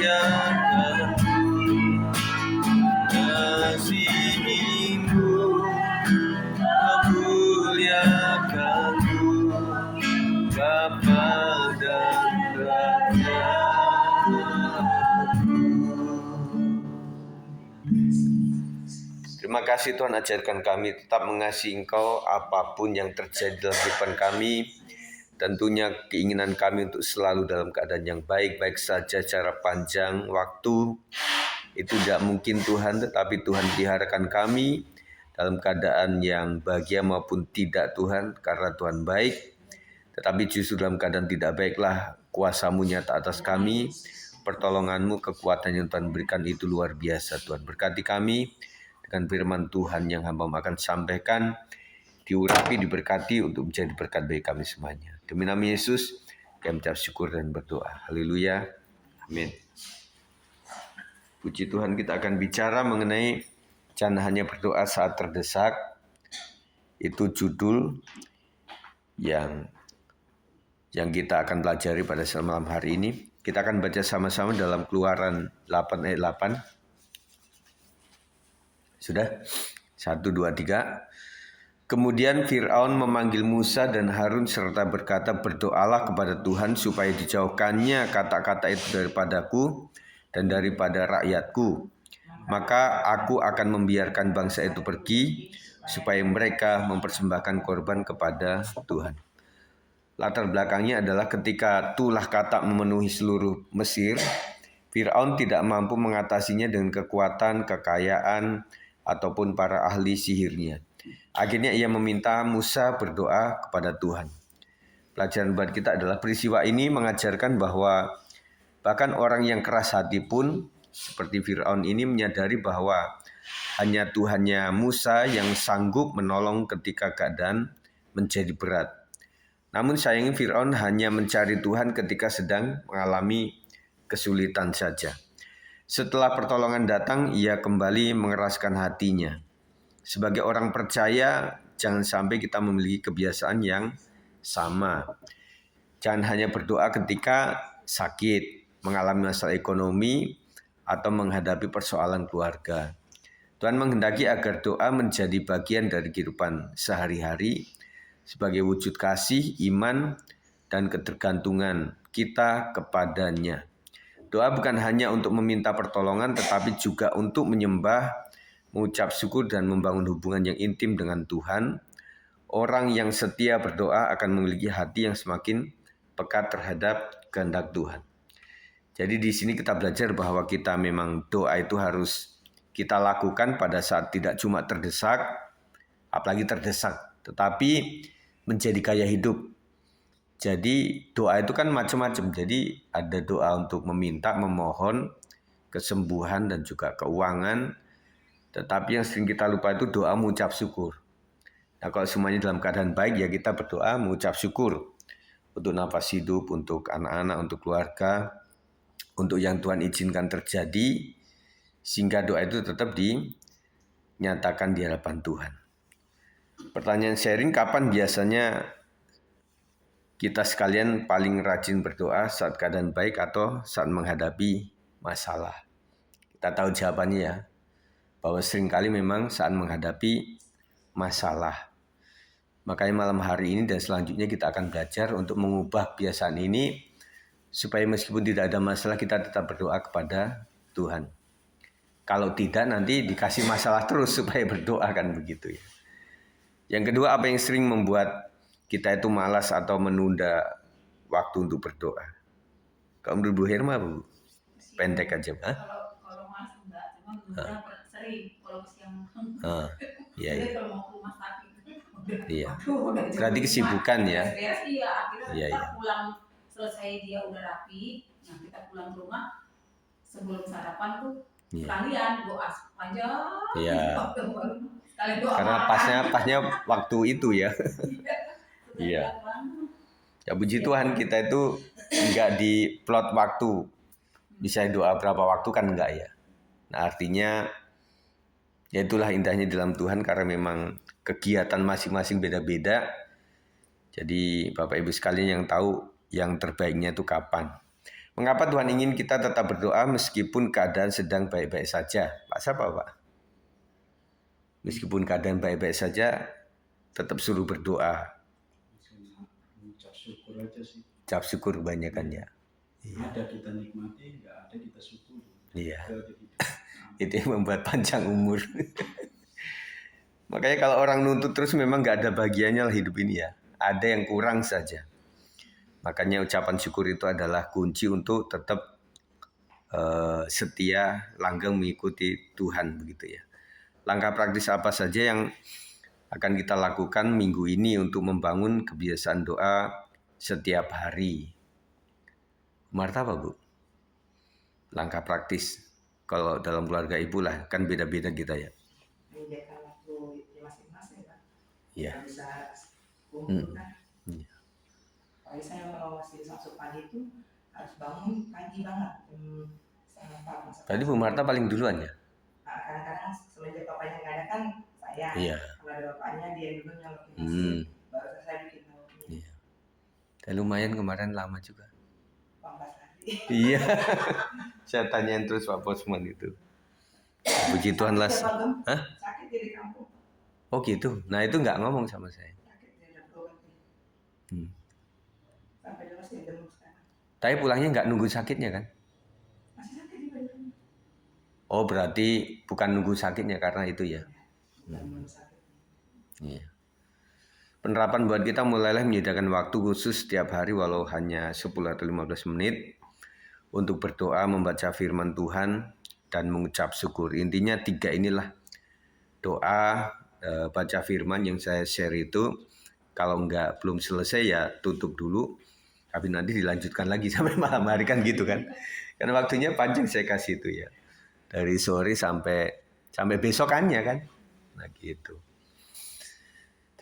Terima kasih Tuhan, ajarkan kami tetap mengasihi Engkau apapun yang terjadi dalam kehidupan kami. Tentunya keinginan kami untuk selalu dalam keadaan yang baik-baik saja secara panjang waktu. Itu tidak mungkin Tuhan, tetapi Tuhan peliharakan kami dalam keadaan yang bahagia maupun tidak Tuhan, karena Tuhan baik. Tetapi justru dalam keadaan tidak baiklah kuasa-Mu nyata atas kami. Pertolongan-Mu, kekuatan yang Tuhan berikan itu luar biasa Tuhan. Berkati kami dengan firman Tuhan yang hamba akan sampaikan, diurapi, diberkati untuk menjadi berkat bagi kami semuanya. Demi nama Yesus, kami mengucap syukur dan berdoa. Haleluya. Amin. Puji Tuhan, kita akan bicara mengenai jangan hanya berdoa saat terdesak. Itu judul yang kita akan pelajari pada malam hari ini. Kita akan baca sama-sama dalam Keluaran 8 ayat 8. Sudah? 1, 2, 3. Kemudian Fir'aun memanggil Musa dan Harun serta berkata, berdoalah kepada Tuhan supaya dijauhkannya kata-kata itu daripadaku dan daripada rakyatku. Maka aku akan membiarkan bangsa itu pergi supaya mereka mempersembahkan korban kepada Tuhan. Latar belakangnya adalah ketika tulah kata memenuhi seluruh Mesir, Fir'aun tidak mampu mengatasinya dengan kekuatan, kekayaan, ataupun para ahli sihirnya. Akhirnya ia meminta Musa berdoa kepada Tuhan. Pelajaran buat kita adalah peristiwa ini mengajarkan bahwa bahkan orang yang keras hati pun seperti Fir'aun ini menyadari bahwa hanya Tuhannya Musa yang sanggup menolong ketika keadaan menjadi berat. Namun sayangnya Fir'aun hanya mencari Tuhan ketika sedang mengalami kesulitan saja. Setelah pertolongan datang, ia kembali mengeraskan hatinya. Sebagai orang percaya, jangan sampai kita memiliki kebiasaan yang sama. Jangan hanya berdoa ketika sakit, mengalami masalah ekonomi, atau menghadapi persoalan keluarga. Tuhan menghendaki agar doa menjadi bagian dari kehidupan sehari-hari sebagai wujud kasih, iman, dan ketergantungan kita kepadanya. Doa bukan hanya untuk meminta pertolongan, tetapi juga untuk menyembah, mengucap syukur, dan membangun hubungan yang intim dengan Tuhan. Orang yang setia berdoa akan memiliki hati yang semakin peka terhadap kehendak Tuhan. Jadi di sini kita belajar bahwa kita memang doa itu harus kita lakukan pada saat tidak cuma terdesak, apalagi terdesak, tetapi menjadi gaya hidup. Jadi doa itu kan macam-macam. Jadi ada doa untuk meminta, memohon kesembuhan dan juga keuangan. Tetapi yang sering kita lupa itu doa mengucap syukur. Nah kalau semuanya dalam keadaan baik ya kita berdoa mengucap syukur. Untuk nafas hidup, untuk anak-anak, untuk keluarga. Untuk yang Tuhan izinkan terjadi. Sehingga doa itu tetap dinyatakan di hadapan Tuhan. Pertanyaan sharing, kapan biasanya kita sekalian paling rajin berdoa, saat keadaan baik atau saat menghadapi masalah? Kita tahu jawabannya ya, bahwa seringkali memang saat menghadapi masalah. Makanya malam hari ini dan selanjutnya kita akan belajar untuk mengubah kebiasaan ini, supaya meskipun tidak ada masalah kita tetap berdoa kepada Tuhan. Kalau tidak nanti dikasih masalah terus supaya berdoa, kan begitu ya. Yang kedua, apa yang sering membuat kita itu malas atau menunda waktu untuk berdoa? Kalau menurut Bu Herma, Bu, pendek aja, Pak. Kalau malas enggak, cuma menunda sering kalau siang. Iya. Jadi kalau mau ke rumah sakit iya. Berarti kesibukan ya. Beres iya, akhirnya kita iya. pulang selesai dia udah rapi, nah kita pulang ke rumah sebelum sarapan tuh sekalian doa panjang. Iya. Sekalian doa. Karena pasnya waktu itu ya. Iya. Ya puji Tuhan kita itu enggak di plot waktu. Bisa doa berapa waktu kan enggak ya. Nah artinya ya itulah indahnya dalam Tuhan, karena memang kegiatan masing-masing beda-beda. Jadi Bapak Ibu sekalian yang tahu yang terbaiknya itu kapan. Mengapa Tuhan ingin kita tetap berdoa meskipun keadaan sedang baik-baik saja? Pak siapa Pak? Meskipun keadaan baik-baik saja, tetap suruh berdoa. Ucap syukur aja sih. Ucap syukur kebanyakan ya. Ada kita nikmati, nggak ada kita syukuri. Iya. Itu yang membuat panjang umur. Makanya kalau orang nuntut terus memang nggak ada bagiannya lah hidup ini ya. Ada yang kurang saja. Makanya ucapan syukur itu adalah kunci untuk tetap setia, langgeng mengikuti Tuhan begitu ya. Langkah praktis apa saja yang akan kita lakukan minggu ini untuk membangun kebiasaan doa setiap hari? Marta apa Bu? Langkah praktis kalau dalam keluarga ibu lah, kan beda-beda kita ya. Menyediakan waktu masing-masing kan. Iya. Bisa kumpul kan. Iya. Kalau saya kalau masih masuk pagi itu harus bangun pagi banget jam 4. Tadi Bu Marta paling duluan ya? Nah, kadang-kadang semenjak bapaknya nggak ada kan saya. Iya. Kalau ada bapaknya dia dulu nyolokin nasi. Baru saya bikin lauknya. Iya. Dan lumayan kemarin lama juga. 18 hari. Iya. Saya tanyain terus Pak Posman itu. Puji Tuhan lah. Hah? Sakit dia di kampung. Oh gitu. Nah itu nggak ngomong sama saya. Sakit dia udah berobat. Sampai dia masih demam sekarang. Tapi pulangnya nggak nunggu sakitnya kan? Masih sakit di badan. Oh berarti bukan nunggu sakitnya karena itu ya. Belum sakit. Iya. Penerapan buat kita mulailah menyediakan waktu khusus setiap hari walau hanya 10 atau 15 menit untuk berdoa, membaca firman Tuhan dan mengucap syukur. Intinya 3 inilah. Doa, baca firman yang saya share itu kalau belum selesai ya tutup dulu. Tapi nanti dilanjutkan lagi sampai malam hari kan gitu kan. Karena waktunya panjang saya kasih itu ya. Dari sore sampai besokannya kan. Nah gitu.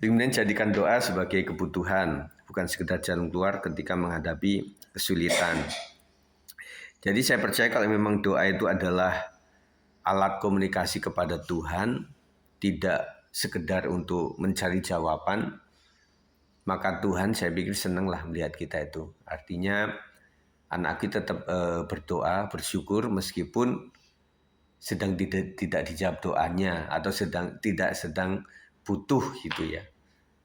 Kemudian jadikan doa sebagai kebutuhan, bukan sekedar jalan keluar ketika menghadapi kesulitan. Jadi saya percaya kalau memang doa itu adalah alat komunikasi kepada Tuhan, tidak sekedar untuk mencari jawaban, maka Tuhan saya pikir senanglah melihat kita itu. Artinya anak kita tetap berdoa, bersyukur meskipun sedang tidak dijawab doanya atau tidak sedang butuh gitu ya.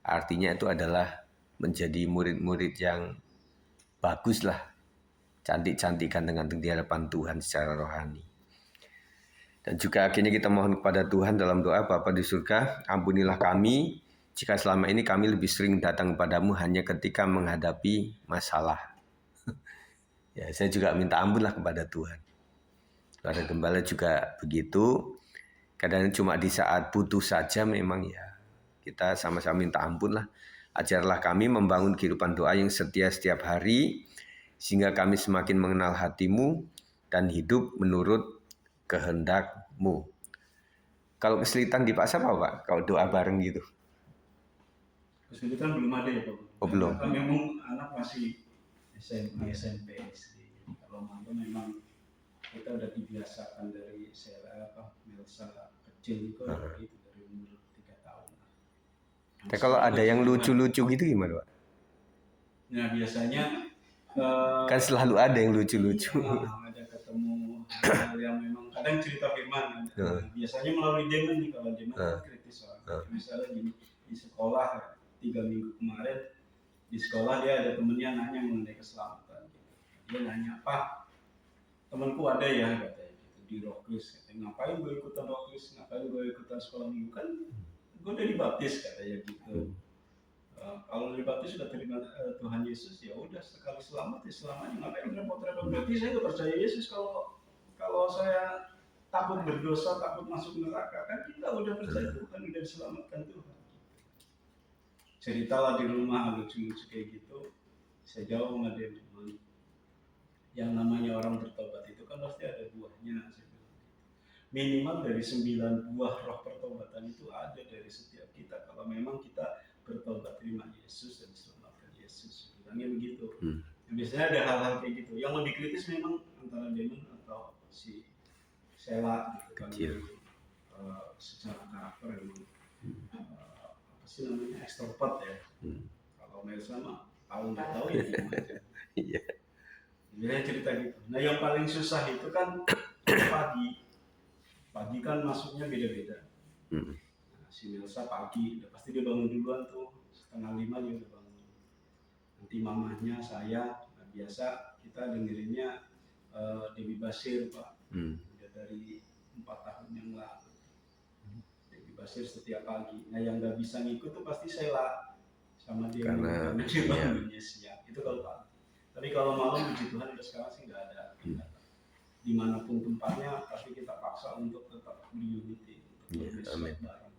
Artinya itu adalah menjadi murid-murid yang bagus lah, cantik-cantikan dengan di hadapan Tuhan secara rohani. Dan juga akhirnya kita mohon kepada Tuhan dalam doa, Bapa di surga, ampunilah kami jika selama ini kami lebih sering datang kepadamu hanya ketika menghadapi masalah. Ya, saya juga minta ampunlah kepada Tuhan. Kepada gembala juga begitu. Kadang cuma di saat butuh saja memang ya kita sama-sama minta ampun lah. Ajarlah kami membangun kehidupan doa yang setia setiap hari sehingga kami semakin mengenal hatimu dan hidup menurut kehendak-Mu. Kalau kesulitan di Pak siapa Pak? Kalau doa bareng gitu. Kesulitan belum ada ya Pak? Oh belum. Karena memang anak masih SMA, SMP, SD. Kalau mampu memang kita udah dibiasakan dari Melsa kecil itu itu dari umur 3 tahun. Nah, kalau ada yang lucu-lucu gitu gimana Pak? Nah biasanya kan selalu ada yang lucu-lucu. Ada ketemu hal yang memang kadang cerita firman. Biasanya melalui Demen nih, kalau Demen kan kritis soal. Misalnya gini, di sekolah 3 minggu kemarin di sekolah dia ada temennya nanya mengenai keselamatan. Dia nanya, Pak, temanku ada ya katanya gitu di Rokis. Katanya, ngapain gue ikutan Rokis? Ngapain gue ikutan sekolah minggu? Kan gue udah dibaptis katanya gitu. Kalau dibaptis sudah terima Tuhan Yesus ya udah sekali selamat ya selamanya, ngapain repot-repot. Berarti saya nggak percaya Yesus kalau saya takut berdosa, takut masuk neraka. Kan kita udah percaya Tuhan, udah diselamatkan Tuhan. Ceritalah di rumah lucu-lucu kayak gitu. Saya jawab sama dia, yang namanya orang bertobat itu kan pasti ada buahnya. Minimal dari 9 buah roh pertobatan itu ada dari setiap kita. Kalau memang kita bertobat, terima Yesus dan diselamatkan Yesus, bilangnya begitu. Biasanya ada hal-hal kayak gitu. Yang lebih kritis memang antara Demon atau si Sela gitu kan. Secara karakter memang apa sih namanya, ekstrovert ya. Kalau Melsa mah tahu nggak tahu ya gimana. Iya. Biasanya cerita gitu. Nah yang paling susah itu kan pagi kan masuknya beda-beda. Hmm. Nah, si Melsa pagi, udah pasti dia bangun duluan tuh, 4:30 dia udah bangun. Nanti mamahnya, saya, nah, biasa kita dengerinnya Dewi Basir Pak. Udah dari 4 tahun yang lalu. Dewi Basir setiap pagi. Nah yang nggak bisa ngikut tuh pasti Sela sama dia Karena dia bangunnya siang. Itu kalau pagi. Tapi kalau malam puji Tuhan udah sekarang sih nggak ada. Dimanapun tempatnya pasti kita paksa untuk tetap berunity, untuk berbesok bareng.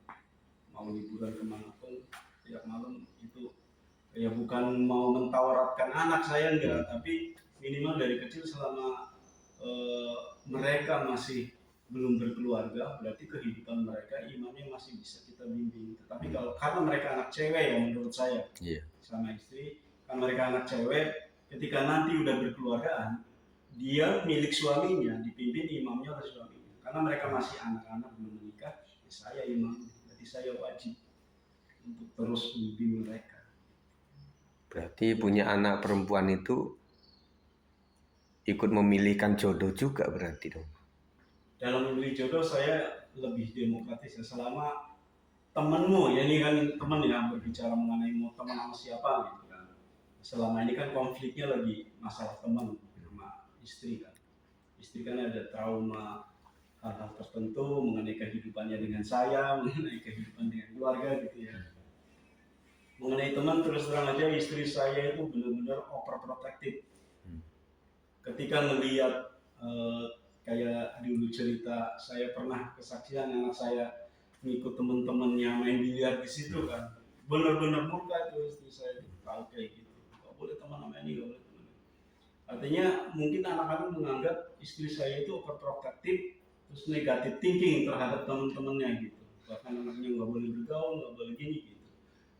Mau liburan kemanapun tiap malam itu ya bukan mau mentauratkan anak saya enggak, tapi minimal dari kecil selama mereka masih belum berkeluarga, berarti kehidupan mereka imannya masih bisa kita bimbing. Tetapi kalau karena mereka anak cewek ya menurut saya, sama istri, kan mereka anak cewek, ketika nanti udah berkeluargaan, dia milik suaminya, dipimpin imamnya oleh suaminya. Karena mereka masih anak-anak belum menikah, ya saya imam, jadi saya wajib untuk terus membimbing mereka. Berarti punya anak perempuan itu ikut memilihkan jodoh juga berarti dong. Dalam memilih jodoh saya lebih demokratis ya, selama temenmu, ya ini kan teman yang berbicara mengenai mau teman sama siapa gitu kan. Selama ini kan konfliknya lagi masalah teman sama istri kan. Istri kan ada trauma hal-hal tertentu mengenai kehidupannya dengan saya, mengenai kehidupan dengan keluarga gitu ya. Mengenai teman terus terang aja istri saya itu benar-benar overprotective. Ketika melihat kayak dulu cerita saya pernah kesaksian anak saya ngikut teman-temannya main biliar di situ kan, benar-benar murka itu istri saya tahu kayak gitu, nggak boleh teman sama ini, nggak boleh teman. Artinya mungkin anak-anak menganggap istri saya itu overprotective, terus negatif thinking terhadap teman-temannya gitu, bahkan anaknya nggak boleh bergaul, nggak boleh gini gitu,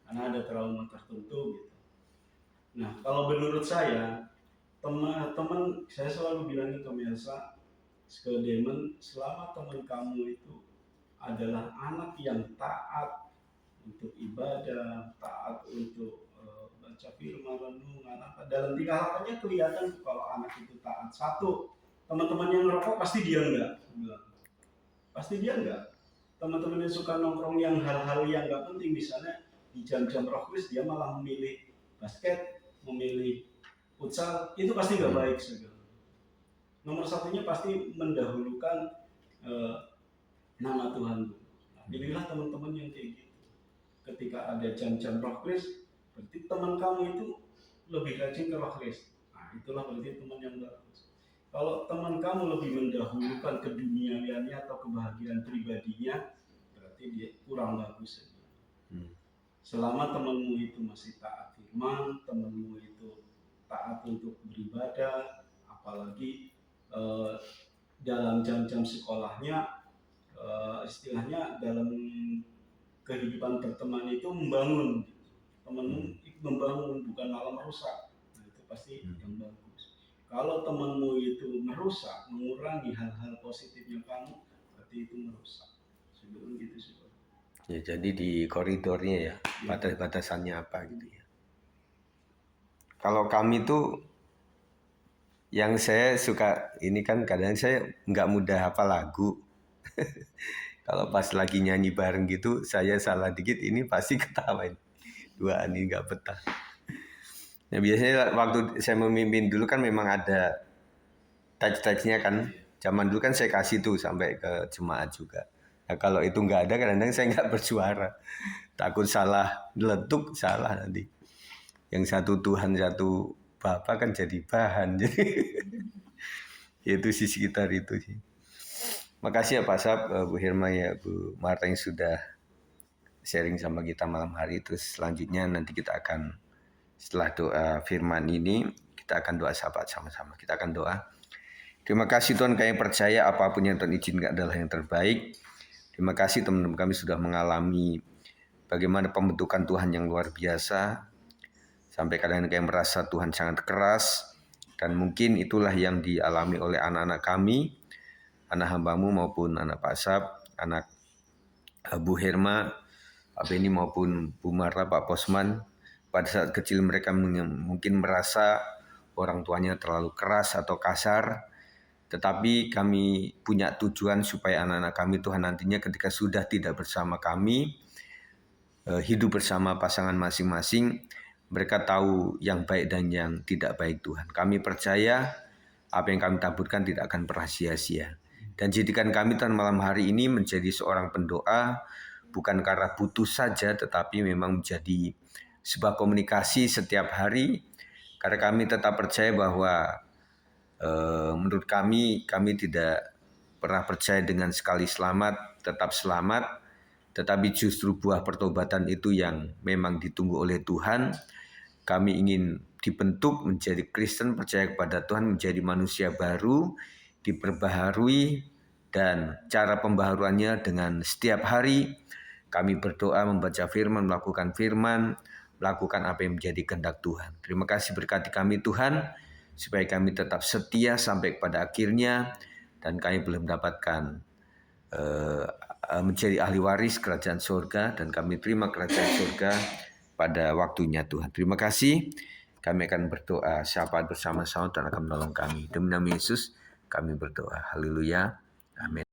karena ada trauma tertentu gitu. Nah kalau menurut saya teman-teman saya selalu bilangin ke Melsa, ke Damon, selama teman kamu itu adalah anak yang taat untuk ibadah, taat untuk baca firman, renungan, apa dalam tingkah lakunya kelihatan kalau anak itu taat. Satu, teman-teman yang ngerokok pasti dia enggak, pasti dia enggak. Teman-teman yang suka nongkrong yang hal-hal yang enggak penting, misalnya di jam-jam roh kris dia malah memilih basket, memilih futsal, itu pasti nggak baik segala. Nomor satunya pasti mendahulukan nama Tuhan. Nah, pilihlah teman-teman yang kayak gitu. Ketika ada jam-jam roh kris, berarti teman kamu itu lebih rajin ke roh kris. Nah, itulah berarti teman yang bagus. Kalau teman kamu lebih mendahulukan keduniawiannya atau kebahagiaan pribadinya, berarti dia kurang bagus. Selama temanmu itu masih taat firman, temanmu itu taat untuk beribadah, apalagi dalam jam-jam sekolahnya, istilahnya dalam kehidupan berteman itu membangun, temanmu membangun bukan malah merusak, nah itu pasti yang bagus. Kalau temanmu itu merusak, mengurangi hal-hal positifnya kamu, berarti itu merusak. Sebelum gitu sih. Ya jadi di koridornya ya, batas-batasannya apa gitu ya. Kalau kami tuh yang saya suka ini kan kadang saya nggak mudah hafal lagu. Kalau pas lagi nyanyi bareng gitu saya salah dikit ini pasti ketawain. Duaan ini nggak betah. Nah biasanya waktu saya memimpin dulu kan memang ada teks-teksnya kan. Zaman dulu kan saya kasih tuh sampai ke jemaat juga. Nah, kalau itu nggak ada kadang-kadang saya nggak bersuara. Takut salah letuk salah nanti. Yang satu Tuhan satu Bapa kan jadi bahan. Jadi itu sih sekitar itu sih. Makasih ya Pak Sab, Bu Hirma ya Bu Marta yang sudah sharing sama kita malam hari. Terus selanjutnya nanti kita akan setelah doa firman ini kita akan doa sahabat sama-sama. Kita akan doa. Terima kasih Tuhan kami percaya apapun yang Tuhan izinkan adalah yang terbaik. Terima kasih teman-teman kami sudah mengalami bagaimana pembentukan Tuhan yang luar biasa. Sampai kadang-kadang kami merasa Tuhan sangat keras. Dan mungkin itulah yang dialami oleh anak-anak kami. Anak hambamu maupun anak Pak Sab, anak Bu Hirma, Pak Beni maupun Bu Marta, Pak Posman. Pada saat kecil mereka mungkin merasa orang tuanya terlalu keras atau kasar, tetapi kami punya tujuan supaya anak-anak kami Tuhan nantinya ketika sudah tidak bersama kami, hidup bersama pasangan masing-masing, mereka tahu yang baik dan yang tidak baik Tuhan. Kami percaya apa yang kami taburkan tidak akan pernah sia-sia. Dan jadikan kami Tuhan malam hari ini menjadi seorang pendoa, bukan karena butuh saja, tetapi memang menjadi sebuah komunikasi setiap hari. Karena kami tetap percaya bahwa menurut kami tidak pernah percaya dengan sekali selamat, tetap selamat. Tetapi justru buah pertobatan itu yang memang ditunggu oleh Tuhan. Kami ingin dibentuk menjadi Kristen, percaya kepada Tuhan, menjadi manusia baru, diperbaharui, dan cara pembaharuannya dengan setiap hari kami berdoa, membaca firman, melakukan firman, melakukan apa yang menjadi kehendak Tuhan. Terima kasih berkati kami Tuhan, supaya kami tetap setia sampai kepada akhirnya, dan kami belum mendapatkan menjadi ahli waris kerajaan surga, dan kami terima kerajaan surga pada waktunya Tuhan. Terima kasih. Kami akan berdoa syafaat bersama-sama dan akan menolong kami. Demi nama Yesus kami berdoa. Haleluya. Amin.